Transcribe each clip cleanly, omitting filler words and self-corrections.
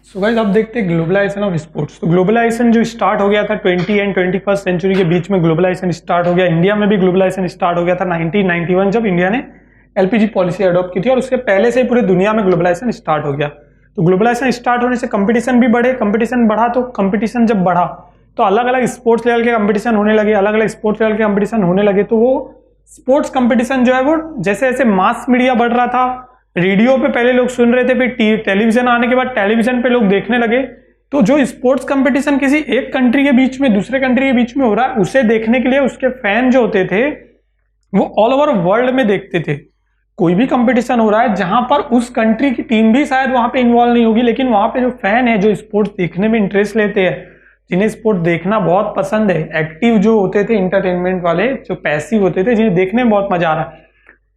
So guys अब देखते हैं ग्लोबलाइजेशन ऑफ स्पोर्ट्स। तो ग्लोबलाइजेशन जो स्टार्ट हो गया था 20 एंड 21st सेंचुरी के बीच में ग्लोबलाइजेशन स्टार्ट हो गया। इंडिया में भी ग्लोबलाइजेशन स्टार्ट हो गया था 1991 जब इंडिया ने एलपीजी पॉलिसी अडॉप्ट की थी, और उसके पहले से ही पूरी दुनिया में ग्लोबलाइजेशन स्टार्ट हो गया। तो ग्लोबलाइजेशन स्टार्ट होने से कंपटीशन भी बढ़े, कंपटीशन बढ़ा तो कंपटीशन जब बढ़ा तो अलग अलग स्पोर्ट्स लेवल के कंपटीशन होने लगे, अलग अलग स्पोर्ट्स लेवल के कंपटीशन होने लगे। तो वो स्पोर्ट्स कंपटीशन जो है वो जैसे जैसे मास मीडिया बढ़ रहा था, रेडियो पे पहले लोग सुन रहे थे, फिर टेलीविजन आने के बाद टेलीविजन पे लोग देखने लगे। तो जो स्पोर्ट्स कंपटीशन किसी एक कंट्री के बीच में दूसरे कंट्री के बीच में हो रहा है, उसे देखने के लिए उसके फैन जो होते थे वो ऑल ओवर वर्ल्ड में देखते थे। कोई भी कंपटीशन हो रहा है जहां पर उस कंट्री की टीम भी शायद वहां पे इन्वॉल्व नहीं होगी, लेकिन वहां पे जो फैन है, जो स्पोर्ट्स देखने में इंटरेस्ट लेते हैं, जिन्हें स्पोर्ट देखना बहुत पसंद है, एक्टिव जो होते थे इंटरटेनमेंट वाले, जो पैसिव होते थे, जिन्हें देखने में बहुत मजा आ रहा है,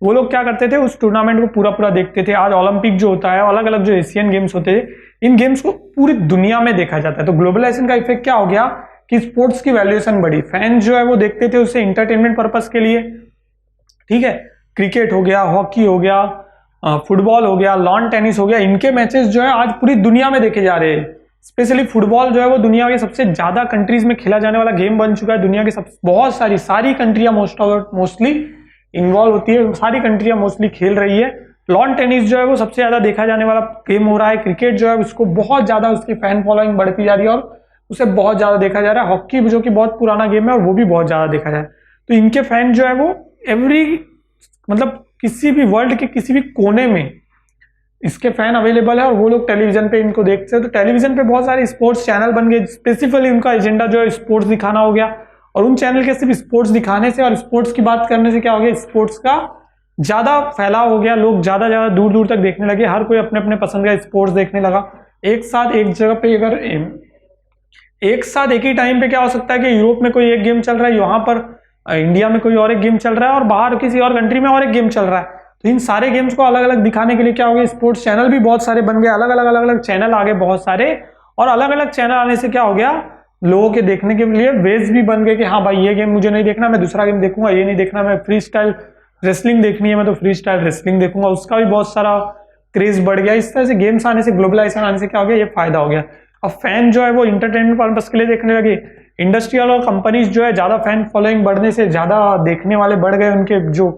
वो लोग क्या करते थे, उस टूर्नामेंट को पूरा पूरा देखते थे। आज ओलंपिक जो होता है, अलग अलग जो एशियन गेम्स होते हैं, इन गेम्स को पूरी दुनिया में देखा जाता है। तो ग्लोबलाइजेशन का इफेक्ट क्या हो गया कि स्पोर्ट्स की वैल्यूएशन बढ़ी, फैन जो है वो देखते थे उसे इंटरटेनमेंट पर्पस के लिए। ठीक है, क्रिकेट हो गया, हॉकी हो गया, फुटबॉल हो गया, लॉन टेनिस हो गया, इनके मैचेस जो है आज पूरी दुनिया में देखे जा रहे हैं। स्पेशली फुटबॉल जो है वो दुनिया के सबसे ज्यादा कंट्रीज में खेला जाने वाला गेम बन चुका है। दुनिया के बहुत सारी कंट्रियां मोस्टली इन्वॉल्व होती है, सारी कंट्रियां मोस्टली खेल रही है। लॉन टेनिस जो है वो सबसे ज्यादा देखा जाने वाला गेम हो रहा है। क्रिकेट जो है उसको बहुत ज्यादा उसकी फैन फॉलोइंग बढ़ती जा रही है और उसे बहुत ज्यादा देखा जा रहा है। हॉकी जो कि बहुत पुराना गेम है और वो भी बहुत ज्यादा देखा जा रहा है। तो इनके फैन जो है वो मतलब किसी भी वर्ल्ड के किसी भी कोने में इसके फैन अवेलेबल है, और वो लोग टेलीविजन पे इनको देखते हैं। तो टेलीविजन पे बहुत सारे स्पोर्ट्स चैनल बन गए, स्पेसिफिकली उनका एजेंडा जो है स्पोर्ट्स दिखाना हो गया। और उन चैनल के सिर्फ स्पोर्ट्स दिखाने से और स्पोर्ट्स की बात करने से क्या हो गया, स्पोर्ट्स का ज्यादा फैलाव हो गया, लोग ज्यादा दूर दूर तक देखने लगे, हर कोई अपने अपने पसंद का स्पोर्ट्स देखने लगा। एक साथ एक जगह पे, अगर एक साथ एक ही टाइम पे क्या हो सकता है कि यूरोप में कोई एक गेम चल रहा है, यहाँ पर इंडिया में कोई और एक गेम चल रहा है, और बाहर किसी और कंट्री में और एक गेम चल रहा है। तो इन सारे गेम्स को अलग अलग दिखाने के लिए क्या हो गया, स्पोर्ट्स चैनल भी बहुत सारे बन गए, अलग अलग चैनल आ गए बहुत सारे। और अलग अलग चैनल आने से क्या हो गया, लोगों के देखने के लिए वेज भी बन गए कि हाँ भाई ये गेम मुझे नहीं देखना, मैं दूसरा गेम देखूंगा, ये नहीं देखना, मैं फ्री स्टाइल रेसलिंग देखनी है, मैं तो फ्री स्टाइल रेसलिंग देखूंगा, उसका भी बहुत सारा क्रेज बढ़ गया। इस तरह से गेम्स आने से, ग्लोबलाइजेशन आने से क्या हो गया, ये फायदा हो गया। अब फैन जो है वो इंटरटेनमेंट पर्पस के लिए देखने लगे। इंडस्ट्रियल और कंपनीज जो है ज्यादा फैन फॉलोइंग बढ़ने से ज्यादा देखने वाले बढ़ गए, उनके जो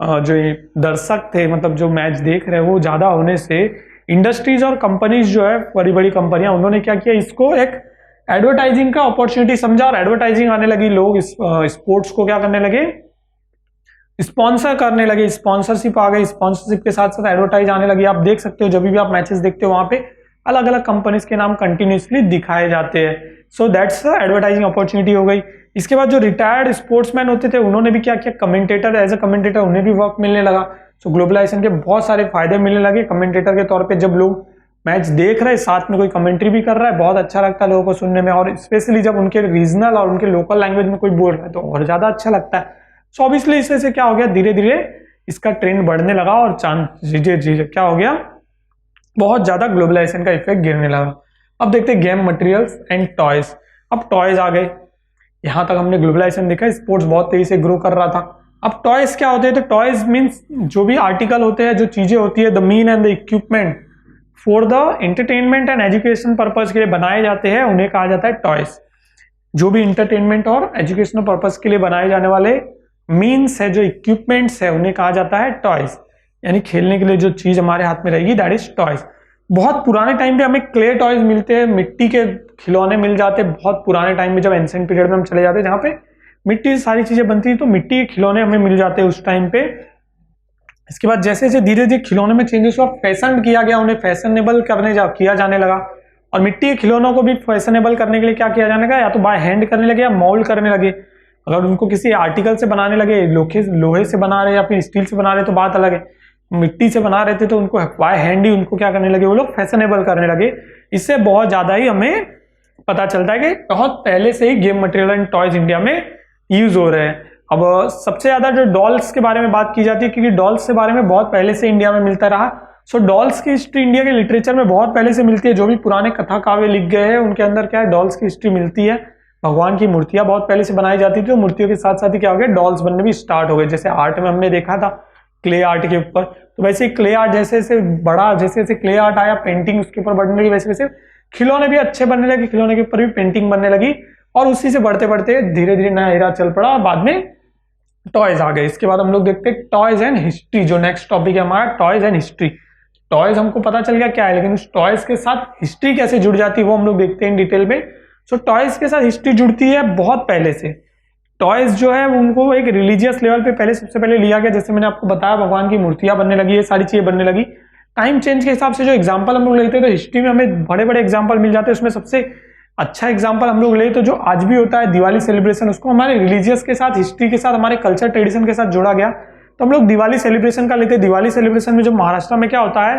दर्शक थे, मतलब जो मैच देख रहे हैं वो ज्यादा होने से इंडस्ट्रीज और कंपनीज जो है, बड़ी बड़ी कंपनियां, उन्होंने क्या किया, इसको एक एडवर्टाइजिंग का अपॉर्चुनिटी समझा और एडवर्टाइजिंग आने लगी। लोग स्पोर्ट्स को क्या करने लगे, स्पॉन्सर करने लगे, स्पॉन्सरशिप आ गई, स्पॉन्सरशिप के साथ साथ एडवर्टाइज आने लगी। आप देख सकते हो जब भी आप मैचेस देखते हो वहां पे अलग अलग कंपनीज के नाम कंटिन्यूसली दिखाए जाते हैं। सो दैट्स एडवर्टाइजिंग अपॉर्चुनिटी हो गई। इसके बाद जो रिटायर्ड स्पोर्ट्समैन होते थे उन्होंने भी क्या किया, कमेंटेटर, एज ए कमेंटेटर उन्हें भी वर्क मिलने लगा। सो ग्लोबलाइजेशन के बहुत सारे फायदे मिलने लगे। कमेंटेटर के तौर पे जब लोग मैच देख रहे हैं, साथ में कोई कमेंट्री भी कर रहा है, बहुत अच्छा लगता है लोगों को सुनने में, और स्पेशली जब उनके रीजनल और उनके लोकल लैंग्वेज में कोई बोल रहा है तो और ज्यादा अच्छा लगता है। सो ऑब्वियसली इससे से क्या हो गया, धीरे धीरे इसका ट्रेंड बढ़ने लगा और क्या हो गया, बहुत ज्यादा ग्लोबलाइजेशन का इफेक्ट गिरने लगा। अब देखते हैं गेम मटेरियल्स एंड टॉयज। अब टॉयज आ गए। यहां तक हमने ग्लोबलाइजेशन देखा, स्पोर्ट्स बहुत तेजी से ग्रो कर रहा था। अब टॉयज क्या होते हैं, तो टॉयज मीन्स जो भी आर्टिकल होते हैं, जो चीजें होती है, the mean and the equipment for the entertainment and education purpose के लिए बनाए जाते हैं, उन्हें कहा जाता है टॉयज। जो भी इंटरटेनमेंट और एजुकेशनल पर्पज के लिए बनाए जाने वाले मीन्स है, जो इक्विपमेंट्स है, उन्हें कहा जाता है टॉयज। यानी खेलने के लिए जो चीज हमारे हाथ में रहेगी, दैट इज टॉयज। बहुत पुराने टाइम पे हमें क्ले टॉयज मिलते हैं, मिट्टी के खिलौने मिल जाते हैं। बहुत पुराने टाइम में जब एंशिएंट पीरियड में हम चले जाते हैं जहाँ पे मिट्टी से सारी चीजें बनती है, तो मिट्टी के खिलौने हमें मिल जाते हैं उस टाइम पे। इसके बाद जैसे जैसे धीरे धीरे खिलौने में चेंजेस हुआ, फैशन किया गया, उन्हें फैशनेबल किया जाने लगा। और मिट्टी के खिलौनों को भी फैशनेबल करने के लिए क्या किया जाने लगा, या तो बाय हैंड करने लगे या मोल्ड करने लगे। अगर उनको किसी आर्टिकल से बनाने लगे, लोहे से बना रहे या फिर स्टील से बना रहे तो बात अलग है, मिट्टी से बना रहे थे तो उनको बाय हैंड ही उनको क्या करने लगे, वो लोग फैशनेबल करने लगे। इससे बहुत ज्यादा ही हमें पता चलता है कि बहुत पहले से ही game material and toys India में यूज हो रहे हैं। अब सबसे ज्यादा जो डॉल्स के बारे में बात की जाती है, क्योंकि डॉल्स के बारे में बहुत पहले से इंडिया में मिलता रहा। सो डॉल्स की हिस्ट्री इंडिया के लिटरेचर में बहुत पहले से मिलती है। जो भी पुराने कथा काव्य लिख गए हैं उनके अंदर क्या है, डॉल्स की हिस्ट्री मिलती है। भगवान की मूर्तियां बहुत पहले से बनाई जाती थी, तो मूर्तियों के साथ साथ ही क्या हो गया, डॉल्स बनने भी स्टार्ट हो गए। जैसे आर्ट में हमने देखा था क्ले आर्ट के ऊपर। तो वैसे क्ले आर्ट जैसे जैसे बड़ा, जैसे जैसे क्ले आर्ट आया, पेंटिंग उसके ऊपर बढ़ने लगी, वैसे वैसे खिलौने भी अच्छे बनने लगे, खिलौने के ऊपर भी पेंटिंग बनने लगी, और उसी से बढ़ते बढ़ते धीरे धीरे नया एरा चल पड़ा और बाद में टॉयज आ गए। इसके बाद हम लोग देखते हैं टॉयज एंड हिस्ट्री, जो नेक्स्ट टॉपिक है हमारा टॉयज एंड हिस्ट्री। टॉयज हमको पता चल गया क्या है, लेकिन उस टॉयज के साथ हिस्ट्री कैसे जुड़ जाती है वो हम लोग देखते हैं इन डिटेल में। सो टॉयज के साथ हिस्ट्री जुड़ती है बहुत पहले से। टॉयज जो है उनको एक रिलीजियस लेवल पे पहले सबसे पहले लिया गया, जैसे मैंने आपको बताया भगवान की मूर्तियां बनने लगी, ये सारी चीजें बनने लगी। टाइम चेंज के हिसाब से जो एग्जाम्पल हम लोग लेते हैं तो हिस्ट्री में हमें बड़े बड़े एग्जाम्पल मिल जाते हैं। उसमें सबसे अच्छा एग्जाम्पल हम लोग ले तो जो आज भी होता है दिवाली सेलिब्रेशन, उसको हमारे रिलीजियस के साथ, हिस्ट्री के साथ, हमारे कल्चर ट्रेडिशन के साथ जोड़ा गया। तो हम लोग दिवाली सेलिब्रेशन का लेते हैं। दिवाली सेलिब्रेशन में जो महाराष्ट्र में क्या होता है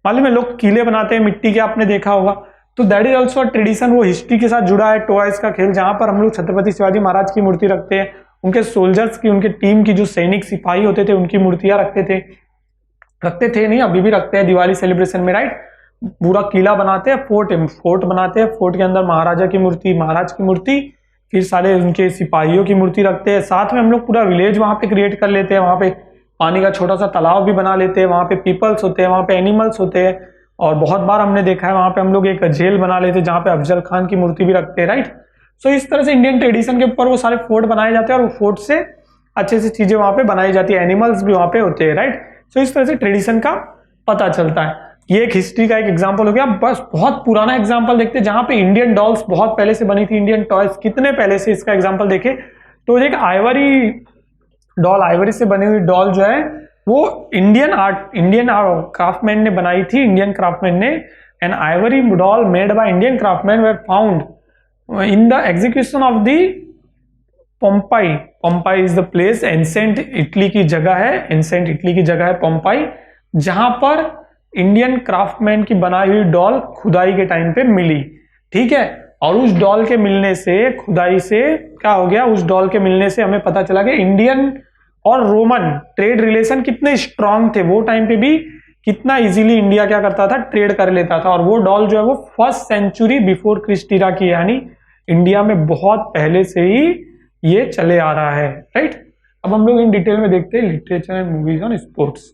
मालूम है, लोग किले बनाते हैं मिट्टी के, आपने देखा होगा। तो दैट इज ऑल्सो ट्रेडिशन, वो हिस्ट्री के साथ जुड़ा है। टॉयज का खेल जहां पर हम लोग छत्रपति शिवाजी महाराज की मूर्ति रखते हैं, उनके सोल्जर्स की, उनके टीम की जो सैनिक सिपाही होते थे उनकी मूर्तियां रखते थे नहीं, अभी भी रखते हैं दिवाली सेलिब्रेशन में, राइट। पूरा किला बनाते हैं, फोर्ट बनाते हैं, फोर्ट के अंदर महाराजा की मूर्ति, महाराज की मूर्ति, फिर सारे उनके सिपाहियों की मूर्ति रखते हैं। साथ में हम लोग पूरा विलेज वहां पे क्रिएट कर लेते हैं, वहां पे पानी का छोटा सा तालाब भी बना लेते हैं, वहां पे पीपल्स होते हैं, वहां पे एनिमल्स होते हैं, और बहुत बार हमने देखा है वहां पे हम लोग एक जेल बना लेते हैं जहां पे अफजल खान की मूर्ति भी रखते हैं, राइट। सो इस तरह से इंडियन ट्रेडिशन के ऊपर वो सारे फोर्ट बनाए जाते हैं और वो फोर्ट से अच्छे से चीजें वहां पे बनाई जाती है, एनिमल्स भी वहां पे होते हैं, राइट। सो इस तरह से ट्रेडिशन का पता चलता है। ये एक हिस्ट्री का एक एग्जाम्पल हो गया। बस बहुत पुराना एग्जाम्पल देखते हैं जहां पे इंडियन डॉल्स बहुत पहले से बनी थी, इंडियन टॉयज कितने पहले से, इसका एग्जाम्पल देखे तो एक आइवरी डॉल, आइवरी से बनी हुई डॉल जो है वो इंडियन क्राफ्टमैन ने बनाई थी, इंडियन क्राफ्टमैन ने। An ivory doll made by Indian craftsman were found in the execution of the Pompeii. Pompeii is the place, ancient Italy की जगह है, एंसेंट इटली की जगह है पोम्पाई, जहां पर इंडियन क्राफ्टमैन की बनाई हुई डॉल खुदाई के टाइम पे मिली, ठीक है। और उस डॉल के मिलने से, खुदाई से क्या हो गया, उस डॉल के मिलने से हमें पता चला कि इंडियन और रोमन ट्रेड रिलेशन कितने स्ट्रांग थे, वो टाइम पे भी कितना इजीली इंडिया क्या करता था, ट्रेड कर लेता था। और वो डॉल जो है वो 1st सेंचुरी बिफोर क्रिस्ट इरा की, यानी इंडिया में बहुत पहले से ही ये चले आ रहा है, राइट। अब हम लोग इन डिटेल में देखते हैं literature and movies on sports.